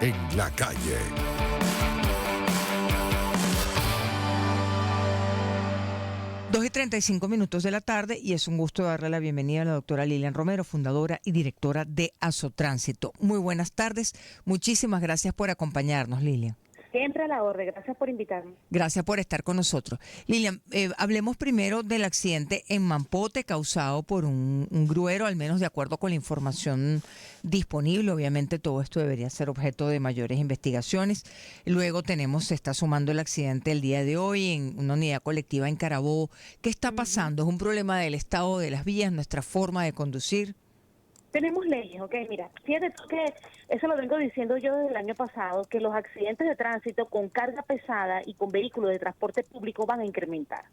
en la calle. Dos y 35 minutos de la tarde y es un gusto darle la bienvenida a la doctora Lilian Romero, fundadora y directora de Azotránsito. Muy buenas tardes, muchísimas gracias por acompañarnos, Lilian. Siempre a la orden, gracias por invitarme. Gracias por estar con nosotros. Lilian, hablemos primero del accidente en Mampote causado por un gruero, al menos de acuerdo con la información disponible. Obviamente todo esto debería ser objeto de mayores investigaciones. Luego se está sumando el accidente el día de hoy en una unidad colectiva en Carabobo. ¿Qué está pasando? ¿Es un problema del estado de las vías, nuestra forma de conducir? Tenemos leyes, ok, mira, fíjate tú que eso lo vengo diciendo yo desde el año pasado, que los accidentes de tránsito con carga pesada y con vehículos de transporte público van a incrementar.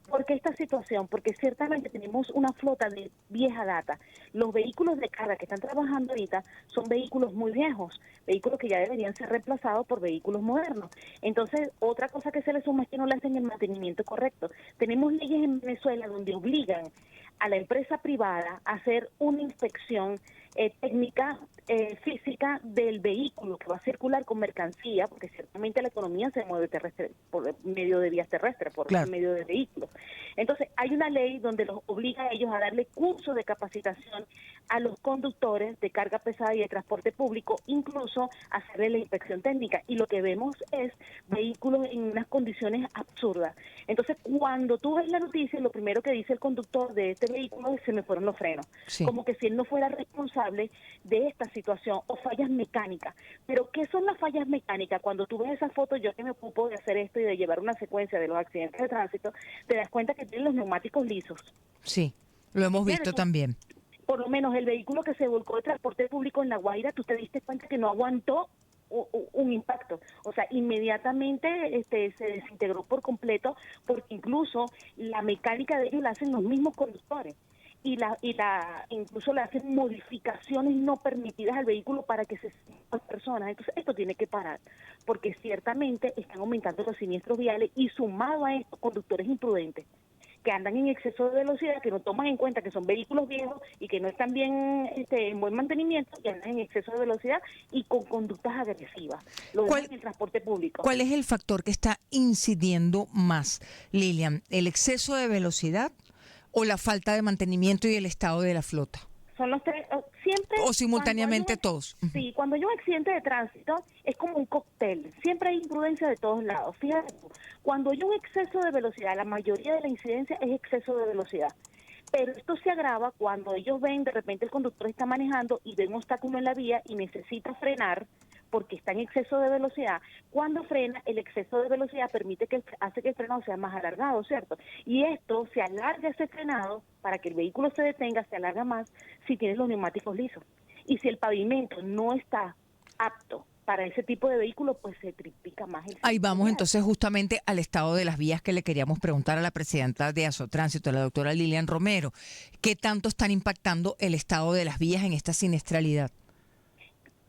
¿Por qué esta situación? Porque ciertamente tenemos una flota de vieja data. Los vehículos de carga que están trabajando ahorita son vehículos muy viejos, vehículos que ya deberían ser reemplazados por vehículos modernos. Entonces, otra cosa que se le suma es que no le hacen el mantenimiento correcto. Tenemos leyes en Venezuela donde obligan a la empresa privada a hacer una inspección técnica, física del vehículo que va a circular con mercancía, porque ciertamente la economía se mueve terrestre por medio de vías terrestres, por medio de vehículos. Entonces, hay una ley donde los obliga a ellos a darle curso de capacitación a los conductores de carga pesada y de transporte público, incluso hacerle la inspección técnica. Y lo que vemos es vehículos en unas condiciones absurdas. Entonces, cuando tú ves la noticia, lo primero que dice el conductor de este vehículo es: se me fueron los frenos. Sí. Como que si él no fuera responsable de esta situación, o fallas mecánicas. Pero ¿qué son las fallas mecánicas? Cuando tú ves esa foto, yo que me ocupo de hacer esto y de llevar una secuencia de los accidentes de tránsito, te das cuenta que tienen los neumáticos lisos. Sí, lo hemos visto también. Por lo menos el vehículo que se volcó de transporte público en La Guaira, tú te diste cuenta que no aguantó un impacto, o sea, inmediatamente se desintegró por completo, porque incluso la mecánica de ellos la hacen los mismos conductores y incluso le hacen modificaciones no permitidas al vehículo para que se las personas. Entonces esto tiene que parar, porque ciertamente están aumentando los siniestros viales y sumado a esto conductores imprudentes que andan en exceso de velocidad, que no toman en cuenta que son vehículos viejos y que no están bien en buen mantenimiento, y andan en exceso de velocidad y con conductas agresivas. Lo vemos en el transporte público. ¿Cuál es el factor que está incidiendo más, Lilian? ¿El exceso de velocidad o la falta de mantenimiento y el estado de la flota? Son los tres, siempre. O simultáneamente todos. Sí, cuando hay un accidente de tránsito es como un cóctel, siempre hay imprudencia de todos lados. Fíjate, cuando hay un exceso de velocidad, la mayoría de la incidencia es exceso de velocidad. Pero esto se agrava cuando ellos ven, de repente el conductor está manejando y ve un obstáculo en la vía y necesita frenar porque está en exceso de velocidad. Cuando frena, el exceso de velocidad hace que el frenado sea más alargado, ¿cierto? Y esto se alarga, ese frenado, para que el vehículo se detenga, se alarga más si tienes los neumáticos lisos. Y si el pavimento no está apto para ese tipo de vehículo, pues se triplica más el. Ahí vamos entonces justamente al estado de las vías que le queríamos preguntar a la presidenta de Azotránsito, la doctora Lilian Romero. ¿Qué tanto están impactando el estado de las vías en esta siniestralidad?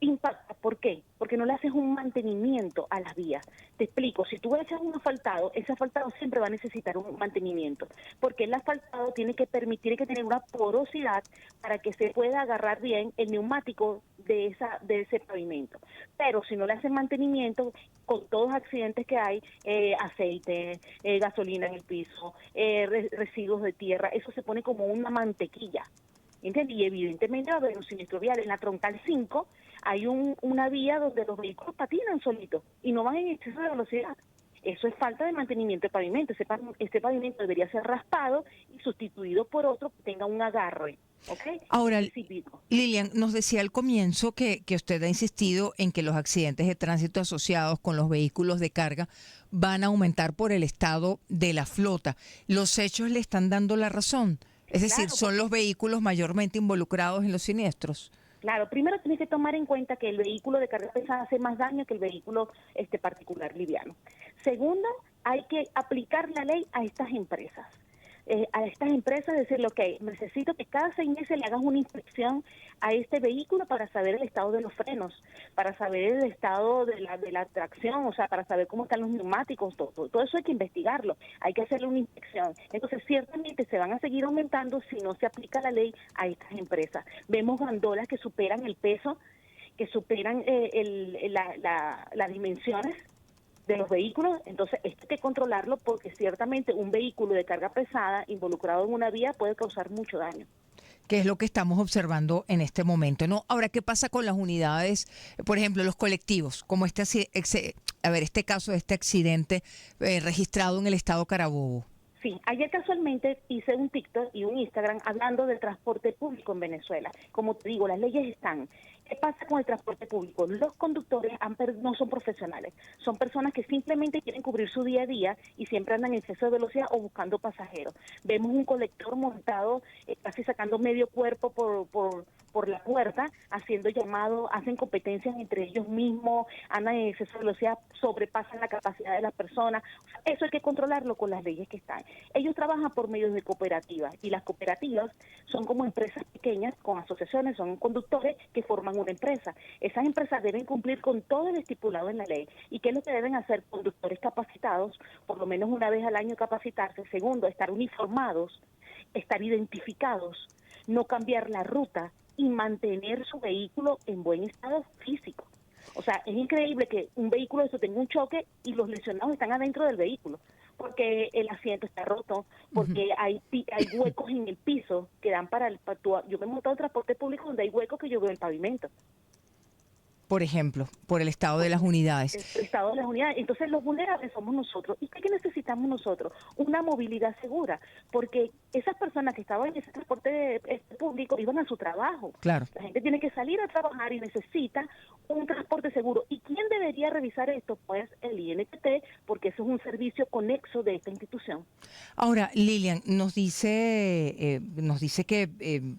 Impacta, ¿por qué? Porque no le haces un mantenimiento a las vías. Te explico, si tú haces un asfaltado, ese asfaltado siempre va a necesitar un mantenimiento, porque el asfaltado tiene que tener una porosidad para que se pueda agarrar bien el neumático de ese pavimento. Pero si no le haces mantenimiento, con todos los accidentes que hay, aceite, gasolina en el piso, residuos de tierra, eso se pone como una mantequilla. ¿Entiendes? Y evidentemente va a haber un siniestro vial. En la Troncal 5 hay una vía donde los vehículos patinan solitos y no van en exceso de velocidad. Eso es falta de mantenimiento de pavimento. Este pavimento debería ser raspado y sustituido por otro que tenga un agarre. ¿Okay? Ahora, Lilian, nos decía al comienzo que usted ha insistido en que los accidentes de tránsito asociados con los vehículos de carga van a aumentar por el estado de la flota. ¿Los hechos le están dando la razón? Es decir, ¿son los vehículos mayormente involucrados en los siniestros? Claro, primero tienes que tomar en cuenta que el vehículo de carga pesada hace más daño que el vehículo particular liviano. Segundo, hay que aplicar la ley a estas empresas. Decirle, ok, necesito que cada 6 meses le hagas una inspección a este vehículo para saber el estado de los frenos, para saber el estado de la tracción, o sea, para saber cómo están los neumáticos, todo eso hay que investigarlo, hay que hacerle una inspección. Entonces, ciertamente se van a seguir aumentando si no se aplica la ley a estas empresas. Vemos bandolas que superan el peso que superan las dimensiones de los vehículos. Entonces esto hay que controlarlo, porque ciertamente un vehículo de carga pesada involucrado en una vía puede causar mucho daño. Que es lo que estamos observando en este momento, ¿no? Ahora, ¿qué pasa con las unidades, por ejemplo, los colectivos, como este caso de este accidente registrado en el estado Carabobo? Sí, ayer casualmente hice un TikTok y un Instagram hablando del transporte público en Venezuela. Como te digo, las leyes están. ¿Qué pasa con el transporte público? Los conductores no son profesionales, son personas que simplemente quieren cubrir su día a día y siempre andan en exceso de velocidad o buscando pasajeros. Vemos un colector montado, casi sacando medio cuerpo por la puerta, haciendo llamados, hacen competencias entre ellos mismos, andan en exceso de velocidad, sobrepasan la capacidad de las personas. Eso hay que controlarlo con las leyes que están. Ellos trabajan por medios de cooperativas, y las cooperativas son como empresas pequeñas con asociaciones, son conductores que forman una empresa. Esas empresas deben cumplir con todo lo estipulado en la ley. ¿Y qué es lo que deben hacer? Conductores capacitados, por lo menos una vez al año capacitarse. Segundo, estar uniformados, estar identificados, no cambiar la ruta y mantener su vehículo en buen estado físico. O sea, es increíble que un vehículo de eso tenga un choque y los lesionados están adentro del vehículo, porque el asiento está roto, porque hay huecos en el piso que dan yo me he montado en transporte público donde hay huecos que yo veo en el pavimento. Por ejemplo, por el estado de las unidades. El estado de las unidades. Entonces los vulnerables somos nosotros. ¿Y qué necesitamos nosotros? Una movilidad segura, porque esas personas que estaban en ese transporte público iban a su trabajo. Claro. La gente tiene que salir a trabajar y necesita un transporte seguro. ¿Y quién debería revisar esto? Pues el INTT, porque eso es un servicio conexo de esta institución. Ahora, Lilian, nos dice que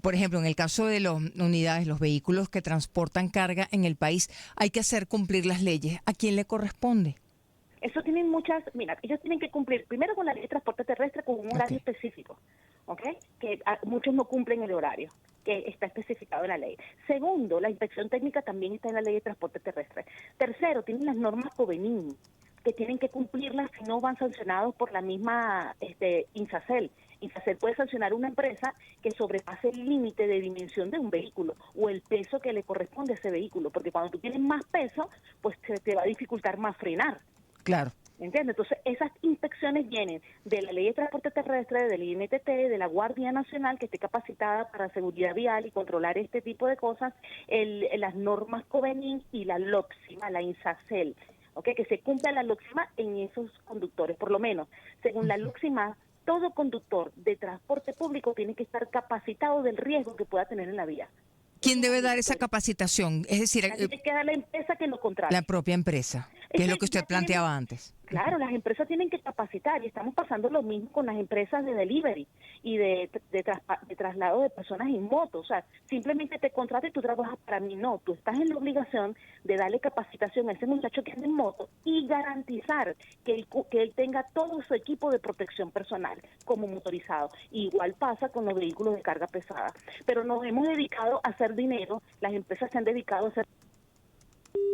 por ejemplo, en el caso de las unidades, los vehículos que transportan carga en el país, hay que hacer cumplir las leyes. ¿A quién le corresponde? Eso tienen mira, ellos tienen que cumplir primero con la ley de transporte terrestre con un horario específico, ¿ok? Que muchos no cumplen el horario que está especificado en la ley. Segundo, la inspección técnica también está en la ley de transporte terrestre. Tercero, tienen las normas COVENIN, que tienen que cumplirlas, si no van sancionados por la misma INSACEL. INSACEL puede sancionar a una empresa que sobrepase el límite de dimensión de un vehículo o el peso que le corresponde a ese vehículo, porque cuando tú tienes más peso, pues se te va a dificultar más frenar. Claro. ¿Entiendes? Entonces, esas inspecciones vienen de la Ley de Transporte Terrestre, del INTT, de la Guardia Nacional, que esté capacitada para seguridad vial y controlar este tipo de cosas, las normas COVENIN y la LOXIMA, la INSACEL, ¿okay? Que se cumpla la LOXIMA en esos conductores. Por lo menos, según la LOXIMA, todo conductor de transporte público tiene que estar capacitado del riesgo que pueda tener en la vía. ¿Quién debe dar esa capacitación? Es decir, tiene que dar la empresa que lo contrate. La propia empresa, que es lo que usted planteaba antes. Claro, las empresas tienen que capacitar, y estamos pasando lo mismo con las empresas de delivery y de traslado de personas en moto. O sea, simplemente te contrata y tú trabajas para mí. No, tú estás en la obligación de darle capacitación a ese muchacho que anda en moto y garantizar que él tenga todo su equipo de protección personal como motorizado. Igual pasa con los vehículos de carga pesada. Pero nos hemos dedicado a hacer dinero, las empresas se han dedicado a hacer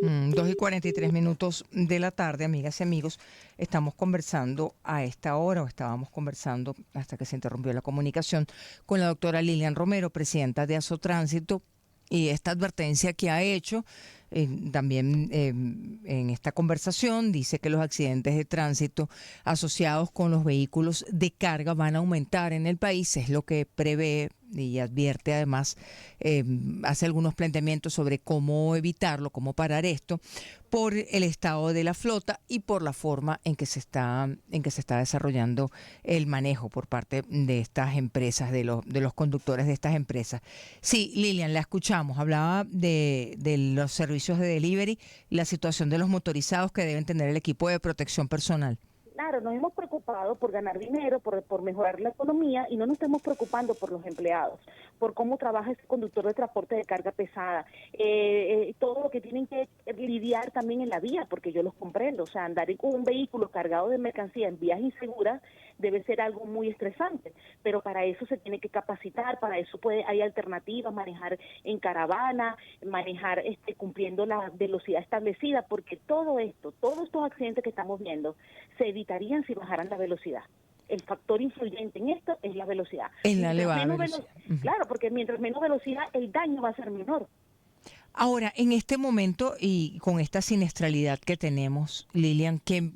2:43 de la tarde, amigas y amigos. Estamos conversando a esta hora, o estábamos conversando hasta que se interrumpió la comunicación, con la doctora Lilian Romero, presidenta de Azotránsito, y esta advertencia que ha hecho también en esta conversación. Dice que los accidentes de tránsito asociados con los vehículos de carga van a aumentar en el país, es lo que prevé, y advierte además, hace algunos planteamientos sobre cómo evitarlo, cómo parar esto, por el estado de la flota y por la forma en que se está desarrollando el manejo por parte de estas empresas, de los conductores de estas empresas. Sí, Lilian, la escuchamos, hablaba de los servicios de delivery, la situación de los motorizados que deben tener el equipo de protección personal. Claro, nos hemos preocupado por ganar dinero, por mejorar la economía, y no nos estamos preocupando por los empleados, por cómo trabaja ese conductor de transporte de carga pesada, todo lo que tienen que lidiar también en la vía, porque yo los comprendo. O sea, andar con un vehículo cargado de mercancía en vías inseguras debe ser algo muy estresante, pero para eso se tiene que capacitar, para eso hay alternativas, manejar en caravana, manejar cumpliendo la velocidad establecida, porque todos estos accidentes que estamos viendo se evitarían si bajaran la velocidad. El factor influyente en esto es la velocidad. Es la elevada velocidad. Claro, porque mientras menos velocidad, el daño va a ser menor. Ahora, en este momento y con esta siniestralidad que tenemos, Lilian, que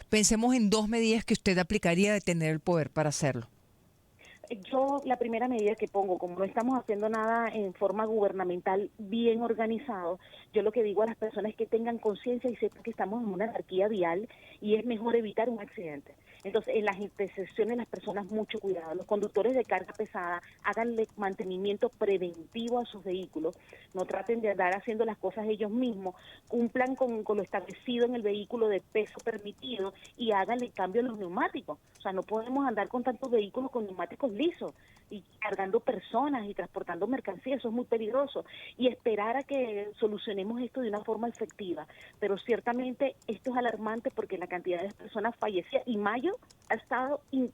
pensemos en dos medidas que usted aplicaría de tener el poder para hacerlo. Yo la primera medida que pongo, como no estamos haciendo nada en forma gubernamental bien organizado, yo lo que digo a las personas es que tengan conciencia y sepan que estamos en una anarquía vial y es mejor evitar un accidente. Entonces, en las intersecciones las personas mucho cuidado. Los conductores de carga pesada háganle mantenimiento preventivo a sus vehículos, no traten de andar haciendo las cosas ellos mismos, cumplan con lo establecido en el vehículo de peso permitido y háganle cambio a los neumáticos. O sea, no podemos andar con tantos vehículos con neumáticos lisos y cargando personas y transportando mercancías, eso es muy peligroso. Y esperar a que solucionemos esto de una forma efectiva. Pero ciertamente esto es alarmante porque la cantidad de personas fallecidas, y mayo ha estado, yo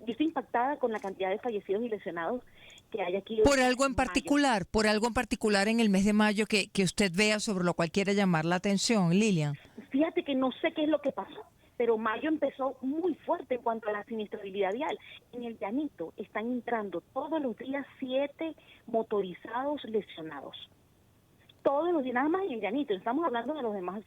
estoy impactada con la cantidad de fallecidos y lesionados que hay aquí. Por algo en particular en el mes de mayo que usted vea sobre lo cual quiere llamar la atención, Lilian. Fíjate que no sé qué es lo que pasó, pero mayo empezó muy fuerte en cuanto a la siniestrabilidad vial. En el Llanito están entrando todos los días 7 motorizados lesionados. Todos los días, nada más en el Llanito, estamos hablando de los demás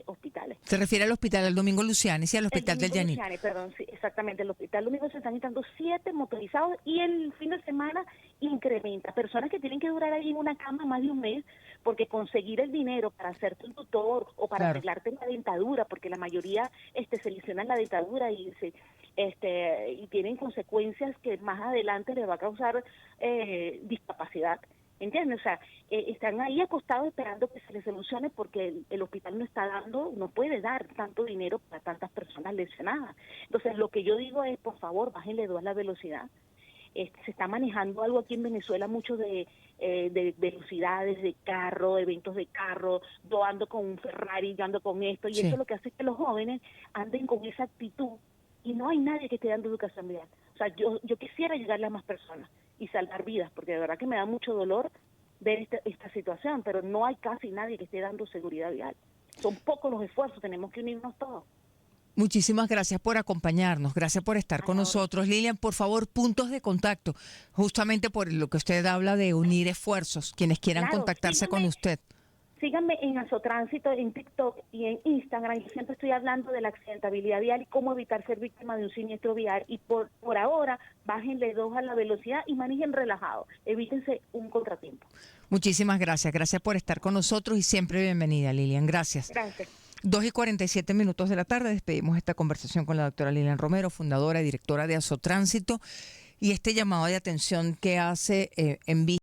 hospitales. Se refiere al hospital del Domingo Luciani, sí, al El hospital del Domingo Llanito. Luciani, perdón, sí, exactamente, el hospital Domingo se están entrando 7 motorizados y el fin de semana incrementa. Personas que tienen que durar ahí en una cama más de un mes porque conseguir el dinero para hacerte un tutor o para Claro. arreglarte la dentadura, porque la mayoría se lesionan la dentadura y y tienen consecuencias que más adelante les va a causar discapacidad. ¿Entiendes? O sea, están ahí acostados esperando que se les solucione porque el hospital no puede dar tanto dinero para tantas personas lesionadas. Entonces, lo que yo digo es, por favor, bájenle 2 la velocidad. Se está manejando algo aquí en Venezuela mucho de velocidades de carro, eventos de carro, yo ando con un Ferrari, yo ando con esto, y Sí. eso lo que hace es que los jóvenes anden con esa actitud y no hay nadie que esté dando educación vial. O sea, yo quisiera llegarle a más personas y salvar vidas, porque de verdad que me da mucho dolor ver esta situación, pero no hay casi nadie que esté dando seguridad vial. Son pocos los esfuerzos, tenemos que unirnos todos. Muchísimas gracias por acompañarnos, gracias por estar A con la orden. nosotros. Lilian, por favor, puntos de contacto, justamente por lo que usted habla de unir esfuerzos, quienes quieran Claro, contactarse con usted. síganme en Azotránsito, en TikTok y en Instagram. Yo siempre estoy hablando de la accidentabilidad vial y cómo evitar ser víctima de un siniestro vial. Y por ahora, bájenle 2 a la velocidad y manejen relajado. Evítense un contratiempo. Muchísimas gracias, gracias por estar con nosotros y siempre bienvenida, Lilian. Gracias. Gracias. 2:47 de la tarde, despedimos esta conversación con la doctora Lilian Romero, fundadora y directora de Azotránsito, y este llamado de atención que hace en vista